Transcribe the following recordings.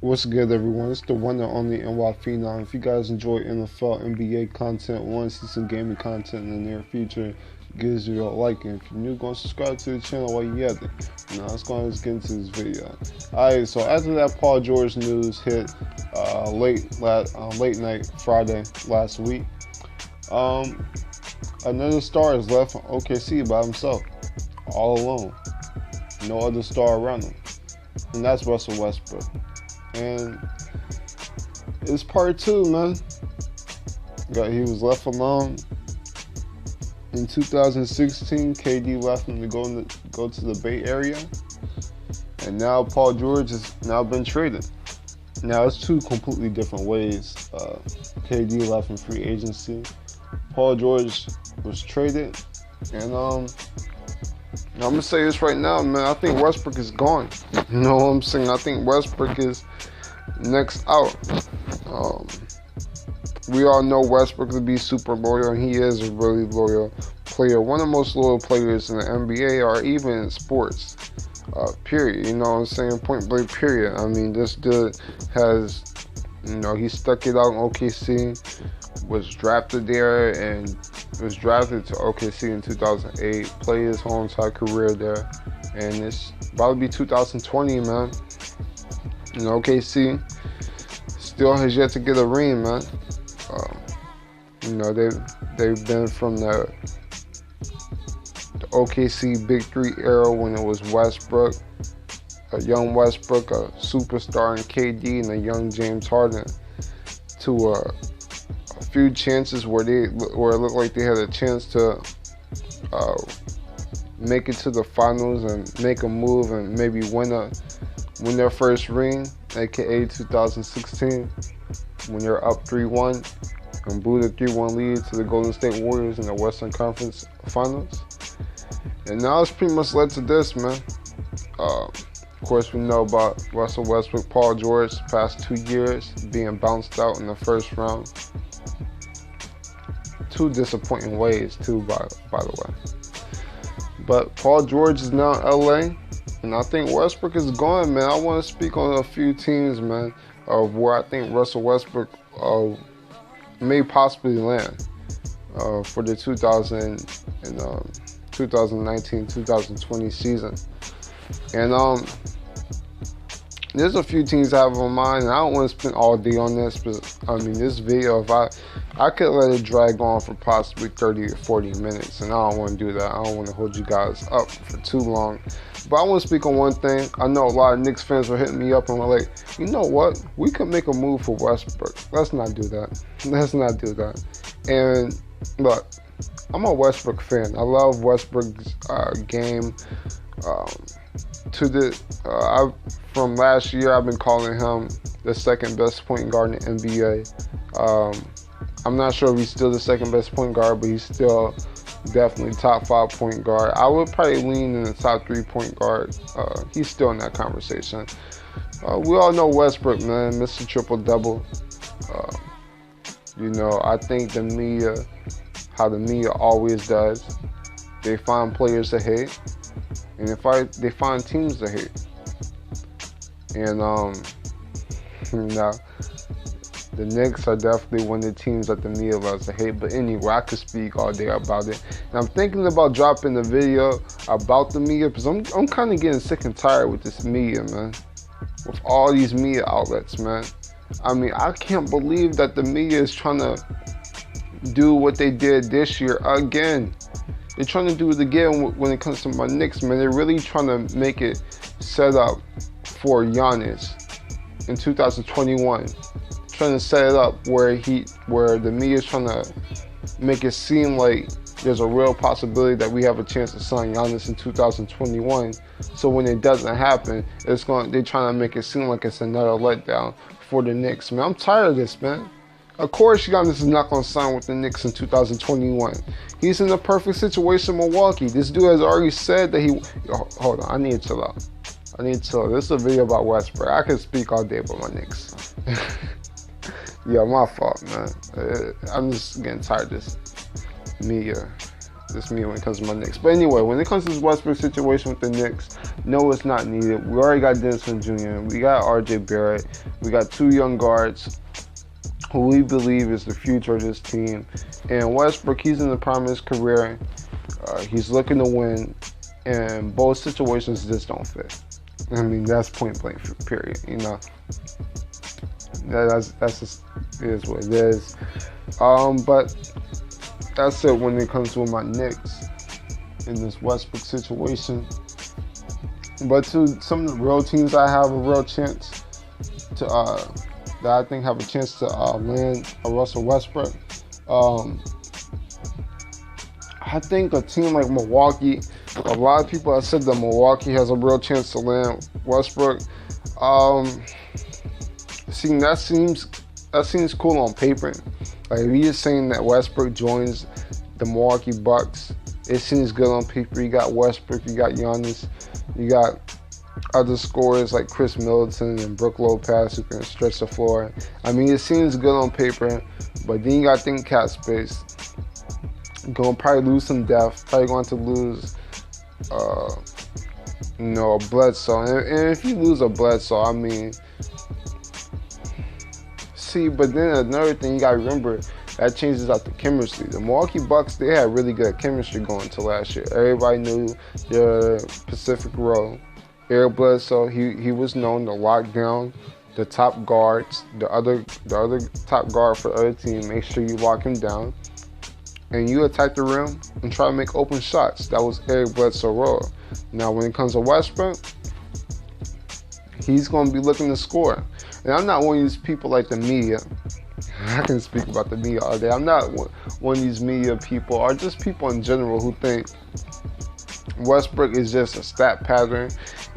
What's good, everyone? It's the one and only NY Phenom. If you guys enjoy NFL, NBA content, want to see some gaming content in the near future, give this video a like. And if you're new, go and subscribe to the channel while you at it. Now, let's go ahead and get into this video. Alright, so after that Paul George news hit late night Friday last week, another star is left from OKC by himself, all alone. No other star around him. And that's Russell Westbrook. And it's part two, man. He was left alone in 2016. KD left him to go to the Bay Area, and now Paul George has now been traded. Now it's two completely different ways. KD left in free agency. Paul George was traded, and I'm gonna say this right now, man. I think Westbrook is gone. You know what I'm saying? I think Westbrook is next out. We all know Westbrook to be super loyal, and he is a really loyal player. One of the most loyal players in the NBA, or even in sports. Period. You know what I'm saying? Point blank. Period. I mean, this dude has, he stuck it out in OKC. Was drafted there and was drafted to OKC in 2008. Played his whole entire career there, and it's about to be 2020, man. OKC still has yet to get a ring, man. They've been from the OKC Big Three era when it was Westbrook, a young Westbrook, a superstar in KD, and a young James Harden, to a few chances where it looked like they had a chance to make it to the finals and make a move and maybe win their first ring, aka 2016, when they're up 3-1 and blew the 3-1 lead to the Golden State Warriors in the Western Conference Finals. And now it's pretty much led to this, man. Of course, we know about Russell Westbrook, Paul George, past 2 years being bounced out in the first round. Two disappointing ways, too, by the way. But Paul George is now in LA, and I think Westbrook is gone, man. I want to speak on a few teams, man, of where I think Russell Westbrook may possibly land for the 2019-2020 season. And there's a few teams I have on mind, and I don't want to spend all day on this, but I mean, this video, if I could let it drag on for possibly 30 or 40 minutes, and I don't want to do that. I don't want to hold you guys up for too long. But I want to speak on one thing. I know a lot of Knicks fans were hitting me up and were like, you know what? We could make a move for Westbrook. Let's not do that. Let's not do that. And look, I'm a Westbrook fan. I love Westbrook's game. From last year, I've been calling him the second best point guard in the NBA. I'm not sure if he's still the second best point guard, but he's still definitely top 5 point guard. I would probably lean in the top 3 point guard. He's still in that conversation. We all know Westbrook, man, Mr. Triple Double. I think the media, how the media always does, they find players to hate, and they find teams to hate. And the Knicks are definitely one of the teams that the media loves to hate. But anyway, I could speak all day about it. And I'm thinking about dropping the video about the media, because I'm kind of getting sick and tired with this media, man. With all these media outlets, man. I mean, I can't believe that the media is trying to do what they did this year again. They're trying to do it again when it comes to my Knicks, man. They're really trying to make it set up for Giannis in 2021. Trying to set it up where the media is trying to make it seem like there's a real possibility that we have a chance to sign Giannis in 2021. So when it doesn't happen, they're trying to make it seem like it's another letdown for the Knicks, man. I'm tired of this, man. Of course, Giannis is not going to sign with the Knicks in 2021. He's in the perfect situation in Milwaukee. This dude has already said that he... Hold on, I need to chill out. This is a video about Westbrook. I could speak all day about my Knicks. Yeah, my fault, man. I'm just getting tired of this media Just me when it comes to my Knicks. But anyway, when it comes to this Westbrook situation with the Knicks, no, it's not needed. We already got Dennis Jr. We got R.J. Barrett. We got 2 young guards who we believe is the future of this team. And Westbrook, he's in the prime of his career. He's looking to win, and both situations just don't fit. I mean, that's point blank, period. You know, that's just it is what it is. But that's it when it comes to my Knicks in this Westbrook situation. But to some of the real teams, I have a real chance to that I think have a chance to land a Russell Westbrook. I think a team like Milwaukee, a lot of people have said that Milwaukee has a real chance to land Westbrook. See, that seems cool on paper. Like, if you're saying that Westbrook joins the Milwaukee Bucks, it seems good on paper. You got Westbrook, you got Giannis, you got other scorers like Chris Middleton and Brook Lopez who can stretch the floor. I mean, it seems good on paper, but then you got to think cap space. You're going to probably lose some depth, probably going to lose, a Bledsoe. And if you lose a Bledsoe, I mean, but then another thing you gotta remember, that changes out the chemistry. The Milwaukee Bucks, they had really good chemistry going to last year. Everybody knew their Pacific role. Eric Bledsoe, he was known to lock down the top guards, the other top guard for the other team. Make sure you lock him down, and you attack the rim and try to make open shots. That was Eric Bledsoe's role. Now, when it comes to Westbrook, he's going to be looking to score. And I'm not one of these people like the media. I can speak about the media all day. I'm not one of these media people, or just people in general, who think Westbrook is just a stat pattern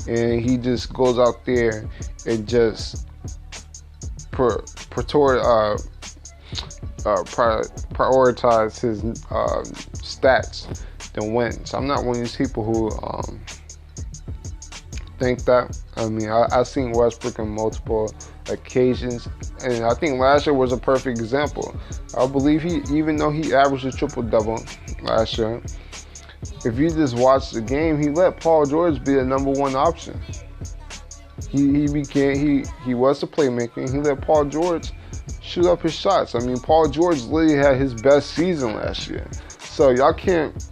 and he just goes out there and just prioritize his stats than wins. I'm not one of these people who think that. I mean, I've seen Westbrook in multiple occasions, and I think last year was a perfect example. I believe even though he averaged a triple-double last year, if you just watch the game, he let Paul George be the number 1 option. He was the playmaker. He let Paul George shoot up his shots. I mean, Paul George literally had his best season last year. So y'all can't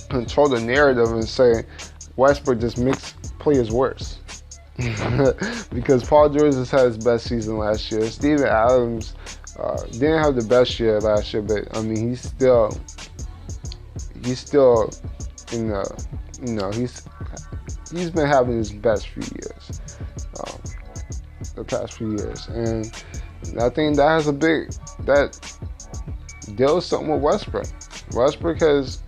control the narrative and say Westbrook just makes players worse. Because Paul George just had his best season last year. Steven Adams didn't have the best year last year, but I mean, he's still in the, he's been having his best few years, the past few years, and I think that deals something with Westbrook. Westbrook has,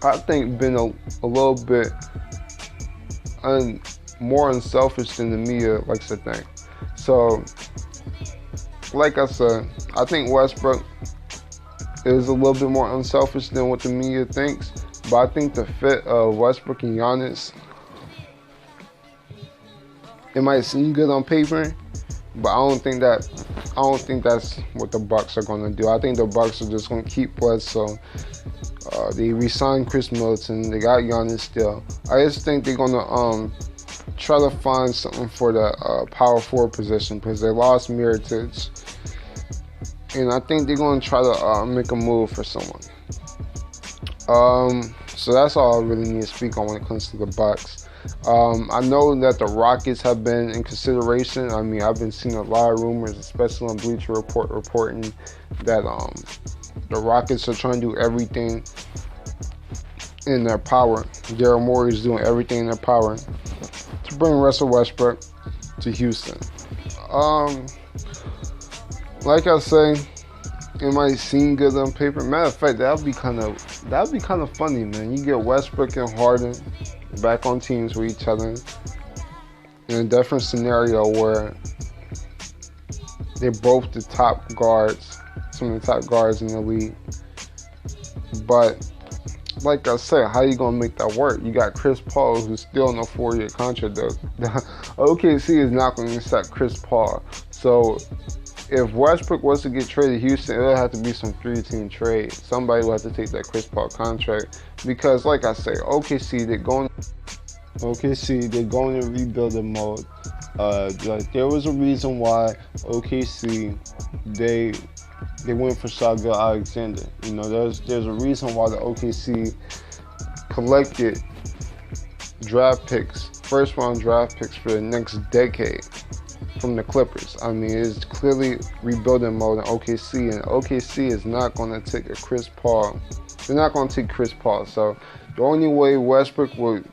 I think, been a little bit more unselfish than the media likes to think. So, like I said, I think Westbrook is a little bit more unselfish than what the media thinks. But I think the fit of Westbrook and Giannis, it might seem good on paper, but I don't think that's what the Bucks are going to do. I think the Bucks are just going to keep Bledsoe. They re-signed Chris Middleton. They got Giannis still. I just think they're going to try to find something for the power forward position because they lost Mirotic. And I think they're going to try to make a move for someone. So that's all I really need to speak on when it comes to the Bucks. I know that the Rockets have been in consideration. I mean, I've been seeing a lot of rumors, especially on Bleacher Report, reporting that the Rockets are trying to do everything in their power. Daryl Morey is doing everything in their power to bring Russell Westbrook to Houston. Like I say, it might seem good on paper. Matter of fact, that'd be kind of funny, man. You get Westbrook and Harden back on teams with each other in a different scenario where they're both the top guards, some of the top guards in the league. But like I said, how you gonna make that work? You got Chris Paul, who's still on a 4-year contract. Though OKC is not going to accept Chris Paul, so if Westbrook was to get traded to Houston, it'll have to be some 3-team trade. Somebody will have to take that Chris Paul contract because, like I say, OKC, they're going in rebuilding mode. Like there was a reason why OKC they went for Shai Alexander. You know, there's a reason why the OKC collected draft picks, first round draft picks for the next decade from the Clippers. I mean, it's clearly rebuilding mode in OKC, and OKC is not going to take a Chris Paul. They're not going to take Chris Paul. So the only way Westbrook would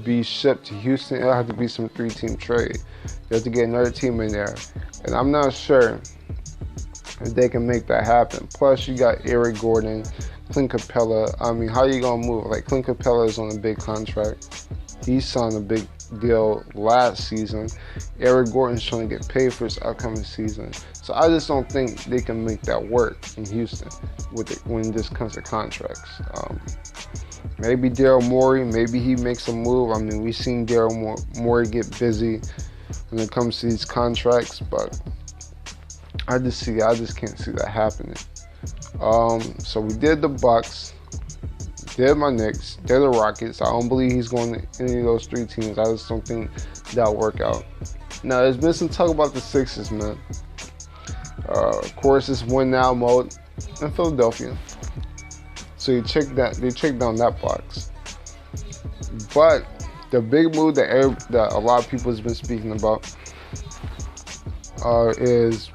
be shipped to Houston, it'll have to be some 3-team trade. You have to get another team in there, and I'm not sure if they can make that happen. Plus, you got Eric Gordon, Clint Capella. I mean, how you gonna move? Like, Clint Capella is on a big contract. He signed a big deal last season. Eric Gordon's trying to get paid for his upcoming season. So I just don't think they can make that work in Houston when this comes to contracts. Maybe Daryl Morey, maybe he makes a move. I mean, we've seen Daryl Morey get busy when it comes to these contracts, but I just can't see that happening. So we did the Bucks, did my Knicks, did the Rockets. I don't believe he's going to any of those 3 teams. I just don't think that'll work out. Now, there's been some talk about the Sixers, man. Of course, it's win now mode in Philadelphia. So they check down that box. But the big move that a lot of people has been speaking about is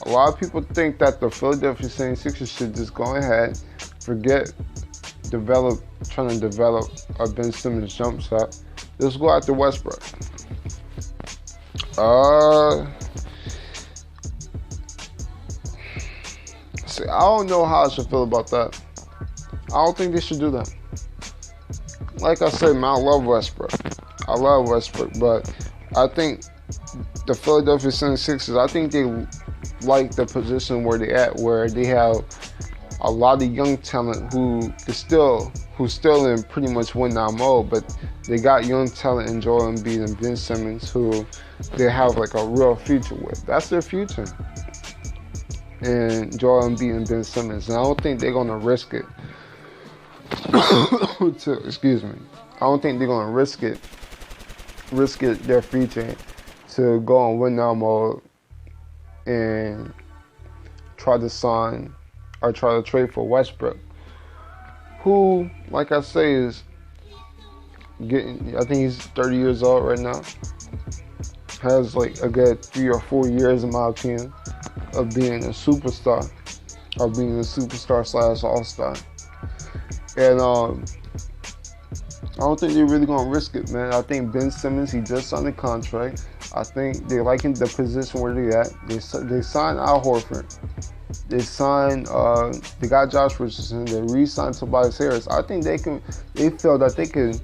a lot of people think that the Philadelphia 76ers should just go ahead, forget trying to develop a Ben Simmons jump shot. Just go after Westbrook. See, I don't know how I should feel about that. I don't think they should do that. Like I said, man, I love Westbrook. But I think the Philadelphia 76ers, I think they like the position where they at, where they have a lot of young talent who's still in pretty much win now mode, but they got young talent in Joel Embiid and Ben Simmons who they have like a real future with. That's their future. And Joel Embiid and Ben Simmons. And I don't think they're gonna risk it. Excuse me. I don't think they're gonna risk it their future to go on win now mode and try to trade for Westbrook, who, like I say, is getting, I think he's 30 years old right now. Has like a good 3 or 4 years, in my opinion, of being a superstar, / all-star. And I don't think they're really gonna risk it, man. I think Ben Simmons, he just signed a contract. I think they liking the position where they at. They signed Al Horford. They got Josh Richardson. They re-signed Tobias Harris. I think they feel that they can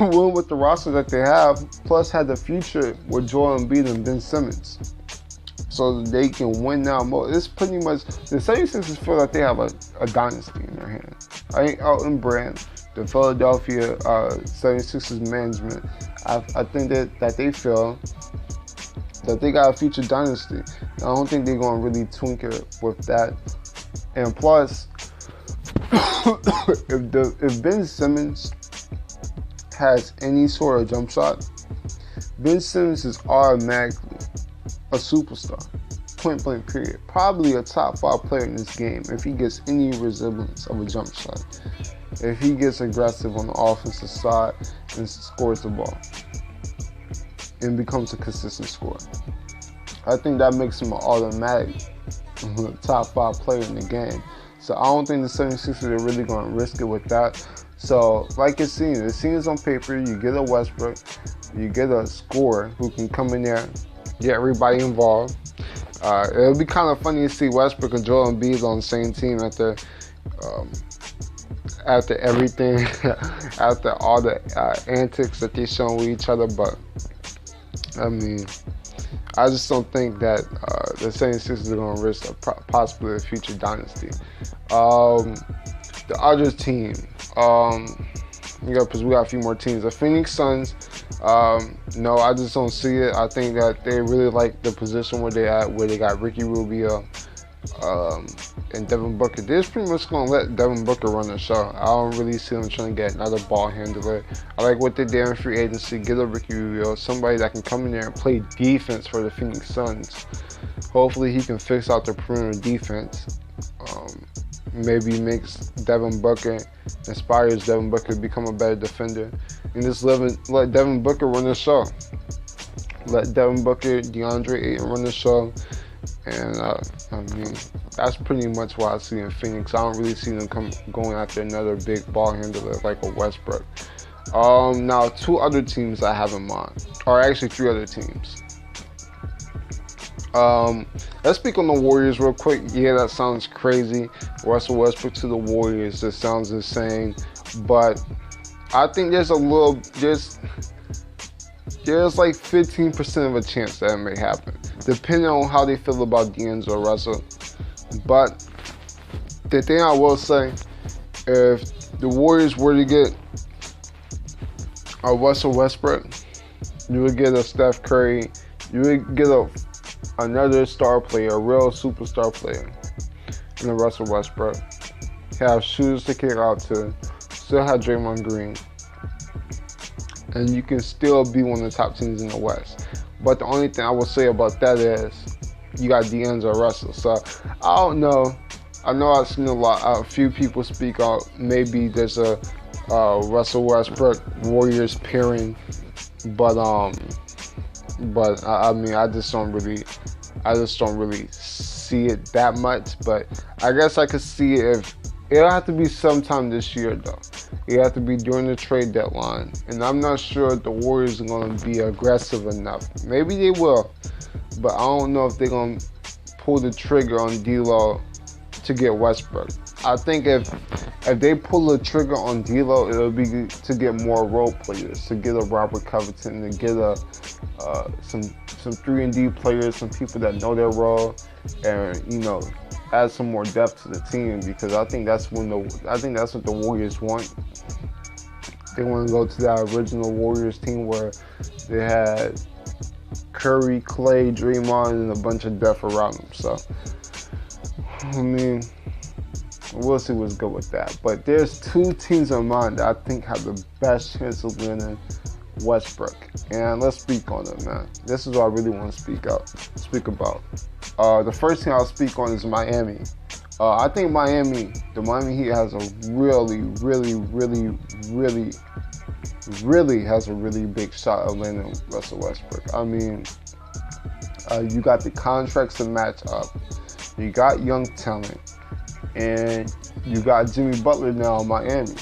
win with the roster that they have, plus have the future with Joel Embiid and Ben Simmons, so they can win now more. It's pretty much, the 76ers feel like they have a dynasty in their hands. I ain't out in brand. The Philadelphia 76ers management, I think that they feel that they got a future dynasty. I don't think they're going to really tinker with that. And plus, if Ben Simmons has any sort of jump shot, Ben Simmons is automatically a superstar. Point blank period. Probably a top 5 player in this game if he gets any resemblance of a jump shot. If he gets aggressive on the offensive side and scores the ball and becomes a consistent scorer. I think that makes him an automatic top 5 player in the game. So I don't think the 76ers are really going to risk it with that. So like it seems on paper, you get a Westbrook, you get a scorer who can come in there, get everybody involved. It'll be kind of funny to see Westbrook and Joel Embiid on the same team after everything, after all the antics that they shown with each other. But I mean, I just don't think that the 76ers are going to risk possibly a future dynasty. The other team, Yeah, because we got a few more teams. The Phoenix Suns, no, I just don't see it. I think that they really like the position where they at, where they got Ricky Rubio and Devin Booker. They're just pretty much going to let Devin Booker run the show. I don't really see them trying to get another ball handler. I like what they did in free agency. Get a Ricky Rubio, somebody that can come in there and play defense for the Phoenix Suns. Hopefully he can fix out the perimeter defense. Maybe makes Devin Booker, inspires Devin Booker to become a better defender. And just let Devin Booker run the show. Let Devin Booker, DeAndre Ayton run the show. And I mean, that's pretty much what I see in Phoenix. I don't really see them going after another big ball handler like a Westbrook. Now, two other teams I have in mind, or actually three other teams. Let's speak on the Warriors real quick. Yeah, that sounds crazy. Russell Westbrook to the Warriors, that sounds insane. But I think there's like 15% of a chance that it may happen, depending on how they feel about D'Angelo Russell. But the thing I will say, if the Warriors were to get a Russell Westbrook, you would get a Steph Curry, you would get another star player, a real superstar player, in a Russell Westbrook. Have shooters to kick out to, still have Draymond Green, and you can still be one of the top teams in the West. But the only thing I will say about that is you got D'Angelo Russell. So I don't know. I know I've seen a few people speak out. Maybe there's a Russell Westbrook Warriors pairing, but I mean, I just don't really see it that much. But I guess I could see it if it'll have to be sometime this year though. It'll have to be during the trade deadline, and I'm not sure if the Warriors are going to be aggressive enough. Maybe they will, but I don't know if they're going to pull the trigger on D'Lo to get Westbrook. I think if they pull the trigger on D'Lo, it'll be to get more role players, to get a Robert Covington, to get some 3-and-D players, some people that know their role, and add some more depth to the team, because I think that's what the Warriors want. They want to go to that original Warriors team where they had Curry, Clay, Draymond, and a bunch of depth around them. So, I mean, we'll see what's good with that. But there's two teams in mind that I think have the best chance of winning Westbrook, and let's speak on it, man. This is what I really want to speak about. The first thing I'll speak on is Miami. I think the Miami Heat has a really has a really big shot at landing Russell Westbrook. I mean, you got the contracts to match up, you got young talent, and you got Jimmy Butler now in Miami.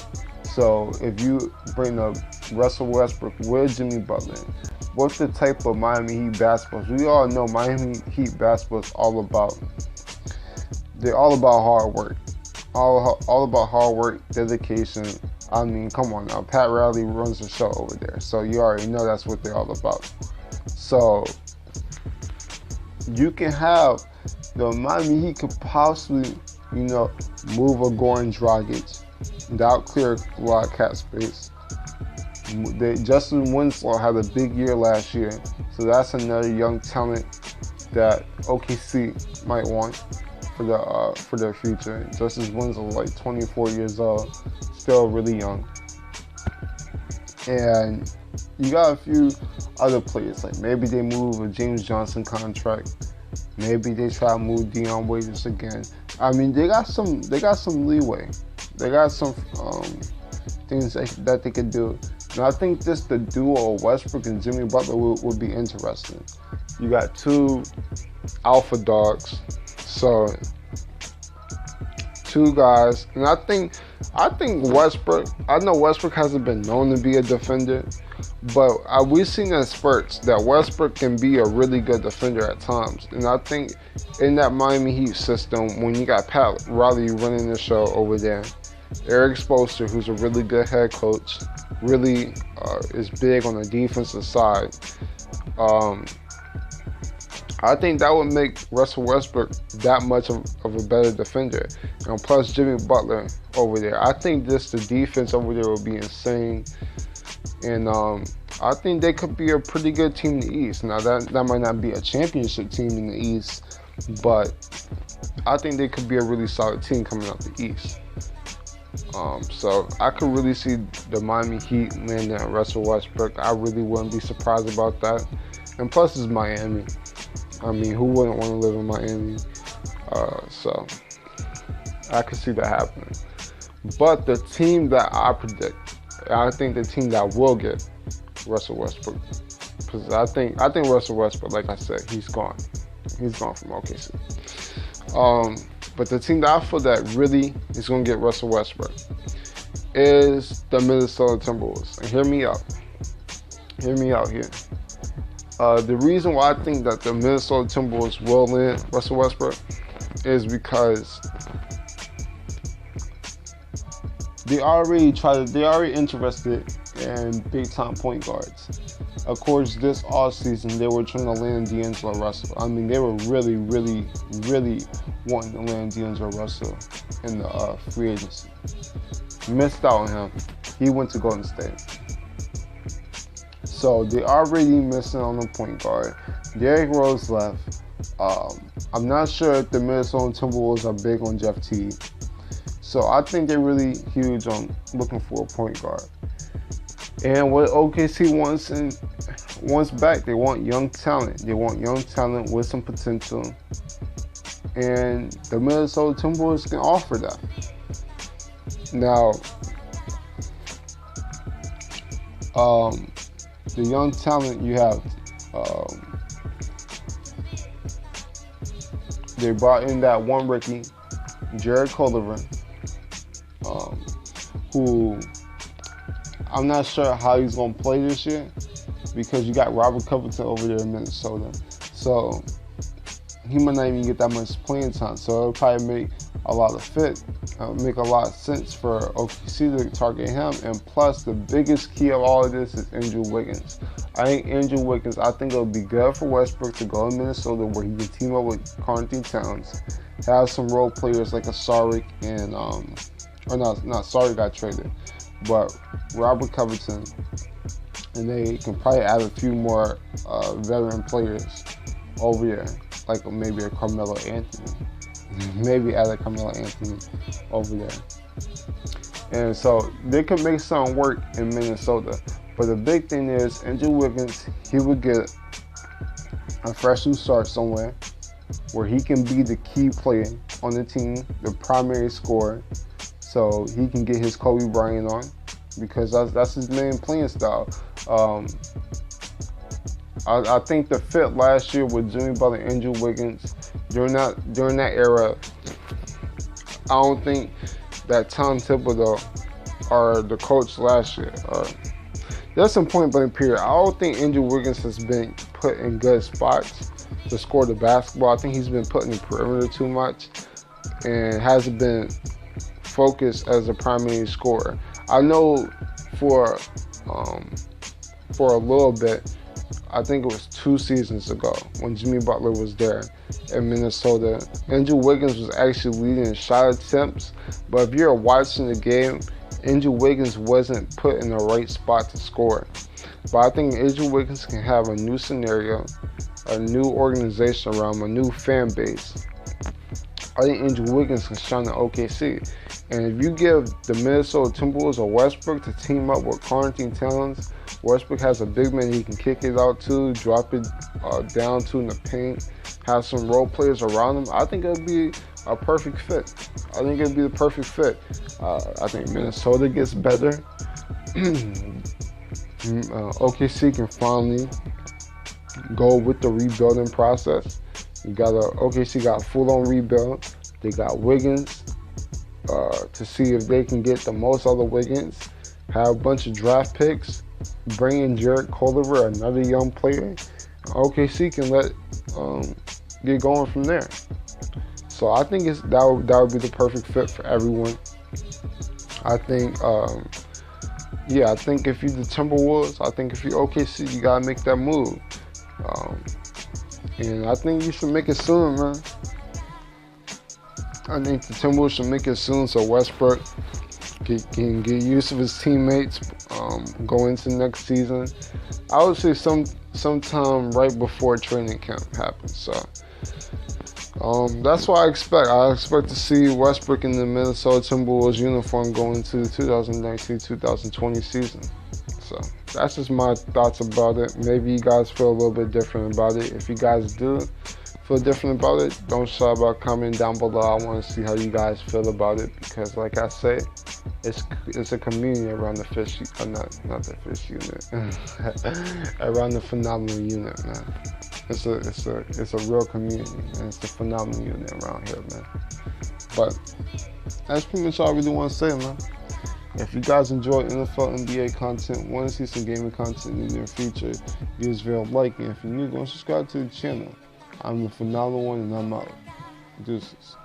So if you bring up Russell Westbrook with Jimmy Butler, what's the type of Miami Heat basketball? We all know Miami Heat basketball is all about hard work. All about hard work, dedication. I mean, come on now. Pat Riley runs the show over there. So you already know that's what they're all about. So you can have the Miami Heat could possibly, move a Goran Dragic without clear a lot of cap space. Justin Winslow had a big year last year, so that's another young talent that OKC might want for their future. Justin Winslow, like 24 years old, still really young. And you got a few other players, like maybe they move a James Johnson contract, maybe they try to move Dion Waiters again. I mean, they got some leeway. They got some things that they could do. And I think just the duo of Westbrook and Jimmy Butler would be interesting. You got two alpha dogs, so two guys. And I think Westbrook, I know Westbrook hasn't been known to be a defender, but we've seen in spurts that Westbrook can be a really good defender at times. And I think in that Miami Heat system, when you got Pat Riley running the show over there, Eric Spoelstra, who's a really good head coach, really is big on the defensive side. I think that would make Russell Westbrook that much of a better defender. And plus Jimmy Butler over there. I think just the defense over there will be insane. And I think they could be a pretty good team in the East. Now, that might not be a championship team in the East, but I think they could be a really solid team coming out the East. So I could really see the Miami Heat landing on Russell Westbrook. I really wouldn't be surprised about that. And plus, it's Miami. I mean, who wouldn't want to live in Miami? So I could see that happening. But the team that I predict, I think the team that will get Russell Westbrook, because I think Russell Westbrook, like I said, he's gone. He's gone from OKC. But the team that I feel that really is going to get Russell Westbrook is the Minnesota Timberwolves. And hear me out. Hear me out here. The reason why I think that the Minnesota Timberwolves will land Russell Westbrook is because they already interested in big-time point guards. Of course, this offseason, they were trying to land D'Angelo Russell. I mean, they were really, really, really wanting to land D'Angelo Russell in the free agency. Missed out on him. He went to Golden State. So they already missing on the point guard. Derrick Rose left. I'm not sure if the Minnesota Timberwolves are big on Jeff Teague. So I think they're really huge on looking for a point guard. And what OKC wants back, they want young talent. They want young talent with some potential. And the Minnesota Timberwolves can offer that. Now, the young talent you have, they brought in that one rookie, Jared Culver, who I'm not sure how he's going to play this year because you got Robert Covington over there in Minnesota. So he might not even get that much playing time. So it'll probably make a lot of sense for OKC to target him. And plus, the biggest key of all of this is Andrew Wiggins. I think it'll be good for Westbrook to go to Minnesota where he can team up with Karl-Anthony Towns, have some role players like a Saric and Saric got traded, but Robert Covington, and they can probably add a few more veteran players over there, like maybe a Carmelo Anthony. Maybe add a Carmelo Anthony over there. And so they could make something work in Minnesota. But the big thing is Andrew Wiggins, he would get a fresh new start somewhere where he can be the key player on the team, the primary scorer. So he can get his Kobe Bryant on because that's his main playing style. I think the fit last year with Jimmy Butler and Andrew Wiggins during that era, I don't think that Tom Thibodeau or the coach last year. There's some point blank period. I don't think Andrew Wiggins has been put in good spots to score the basketball. I think he's been put in the perimeter too much and hasn't been focused as a primary scorer. I know for a little bit, I think it was 2 seasons ago when Jimmy Butler was there in Minnesota, Andrew Wiggins was actually leading in shot attempts. But if you're watching the game, Andrew Wiggins wasn't put in the right spot to score. But I think Andrew Wiggins can have a new scenario, a new organization around him, a new fan base. I think Andrew Wiggins can shine at OKC. And if you give the Minnesota Timberwolves or Westbrook to team up with Karl-Anthony Towns, Westbrook has a big man he can kick it out to, drop it down to in the paint, have some role players around him. I think it'll be a perfect fit. I think it'll be the perfect fit. I think Minnesota gets better. OKC can finally go with the rebuilding process. OKC got a full-on rebuild. They got Wiggins to see if they can get the most out of Wiggins. Have a bunch of draft picks. Bring in Jared Culver, another young player. OKC can get going from there. So I think that would be the perfect fit for everyone. I think, I think if you're the Timberwolves, I think if you're OKC, you gotta make that move. And I think you should make it soon, man. I think the Timberwolves should make it soon so Westbrook can get used to his teammates, go into next season. I would say sometime right before training camp happens. So that's what I expect. I expect to see Westbrook in the Minnesota Timberwolves uniform going into the 2019-2020 season. So that's just my thoughts about it. Maybe you guys feel a little bit different about it. If you guys do feel different about it, don't shy about commenting down below. I want to see how you guys feel about it, because like I say, it's a community around the fish, not the fish unit, around the phenomenal unit, man. It's a real community, and it's a phenomenal unit around here, man. But that's pretty much all I really want to say, man. If you guys enjoy NFL, NBA content, want to see some gaming content in the near future, give this video a like, and if you're new, go subscribe to the channel. I'm the phenomenal one, and I'm out. Deuces.